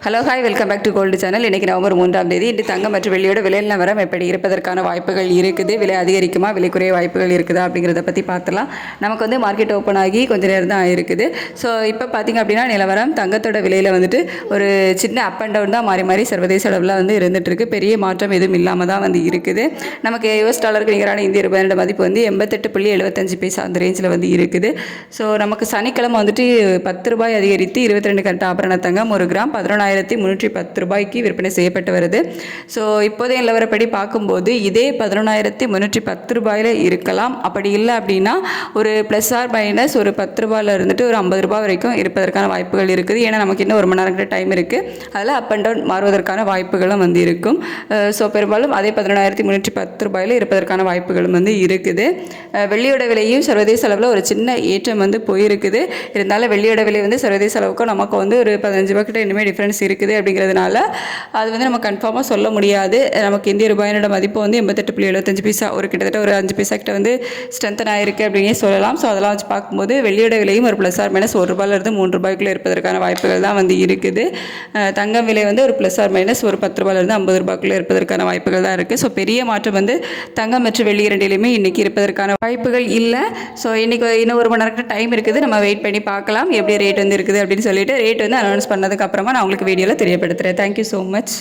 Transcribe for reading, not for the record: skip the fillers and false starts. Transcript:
Hello hi welcome back to gold channel. இன்றைக்கி November 3ஆம் தேதி. இன்று தங்கம் மற்றும் வெள்ளியோட விலை நிலவரம் எப்படி இருப்பதற்கான வாய்ப்புகள் இருக்குது, விலை அதிகரிக்குமா, விலை குறைய வாய்ப்புகள் இருக்குதா அப்படிங்கிறத பற்றி பார்த்துலாம். நமக்கு வந்து மார்க்கெட் ஓப்பன் ஆகி கொஞ்சம் நேரம் தான் இருக்குது. ஸோ இப்போ பார்த்திங்க அப்படின்னா நிலவரம் தங்கத்தோட விலையில் வந்துட்டு ஒரு சின்ன அப் அண்ட் டவுன் தான் மாறி மாறி சர்வதேச அளவில் வந்து இருந்துகிட்ருக்கு. பெரிய மாற்றம் எதுவும் இல்லாமல் தான் வந்து இருக்குது. நமக்கு US டாலருக்கு நிகரான இந்திய ரூபாயோட மதிப்பு வந்து 88.75 அந்த ரேஞ்சில் வந்து இருக்குது. ஸோ நமக்கு சனிக்கிழமை வந்துட்டு 10 ரூபாய் அதிகரித்து 22 கட்ட ஆபரண தங்கம் ஒரு கிராம் 11,310 ரூபாய்க்கு விற்பனை செய்யப்பட்டு வருது. ஸோ இப்போதைய நிலவரப்படி பார்க்கும்போது இதே 11,310 ரூபாயில் இருக்கலாம். அப்படி இல்லை அப்படின்னா ஒரு ப்ளஸ் ஆர் மைனஸ் ஒரு 10 ரூபாயில் இருந்துட்டு ஒரு 50 ரூபாய் வரைக்கும் இருப்பதற்கான வாய்ப்புகள் இருக்குது. ஏன்னா நமக்கு இன்னும் 1 மணி நேரம் கிட்ட டைம் இருக்குது. அதில் அப் அண்ட் டவுன் மாறுவதற்கான வாய்ப்புகளும் வந்து இருக்கும். ஸோ பெரும்பாலும் அதே 11,310 ரூபாயில் இருப்பதற்கான வாய்ப்புகளும் வந்து இருக்குது. வெள்ளியோட விலையும் சர்வதேச அளவில் ஒரு சின்ன ஏற்றம் வந்து போயிருக்குது. இருந்தாலும் வெள்ளியோட விலை வந்து சர்வதேச அளவுக்கும் நமக்கு வந்து ஒரு 15 ரூபாய் கிட்ட இனிமேல் டிஃப்ரென்ஸ் இருக்குது அப்படிங்கிறதுனால அது வந்து நம்ம கன்ஃபார்மாக சொல்ல முடியாது. நமக்கு இந்திய ரூபாயினோட மதிப்பு வந்து 88.75 ஒரு கிட்டத்தட்ட ஒரு 5 பைசா கிட்ட வந்து ஸ்ட்ரென்தன் ஆகிருக்கு அப்படின்னே சொல்லலாம். ஸோ அதெல்லாம் வச்சு பார்க்கும்போது வெள்ளியோட விலையும் ஒரு ப்ளஸ் ஆர் மைனஸ் 1 ரூபாயிலிருந்து 3 ரூபாய்க்குள்ளே இருப்பதற்கான வாய்ப்புகள் தான் வந்து இருக்குது. தங்கம் விலை வந்து ஒரு ப்ளஸ் ஆர் மைனஸ் ஒரு 10 ரூபாயிலிருந்து 50 ரூபாய்க்குள்ளே இருப்பதற்கான வாய்ப்புகள் தான் இருக்குது. ஸோ பெரிய மாற்றம் வந்து தங்கம் மற்றும் வெள்ளி இரண்டிலுமே இன்றைக்கி இருப்பதற்கான வாய்ப்புகள் இல்லை. ஸோ இன்றைக்கி இன்னும் 1 மணி நேரத்துக்கு டைம் இருக்குது. நம்ம வெயிட் பண்ணி பார்க்கலாம் எப்படி ரேட் வந்து இருக்குது அப்படின்னு சொல்லிட்டு ரேட் வந்து அனௌன்ஸ் பண்ணதுக்கு அப்புறமா நான் உங்களுக்கு வீடியோவில் தெரியப்படுத்துகிறேன். Thank you so much.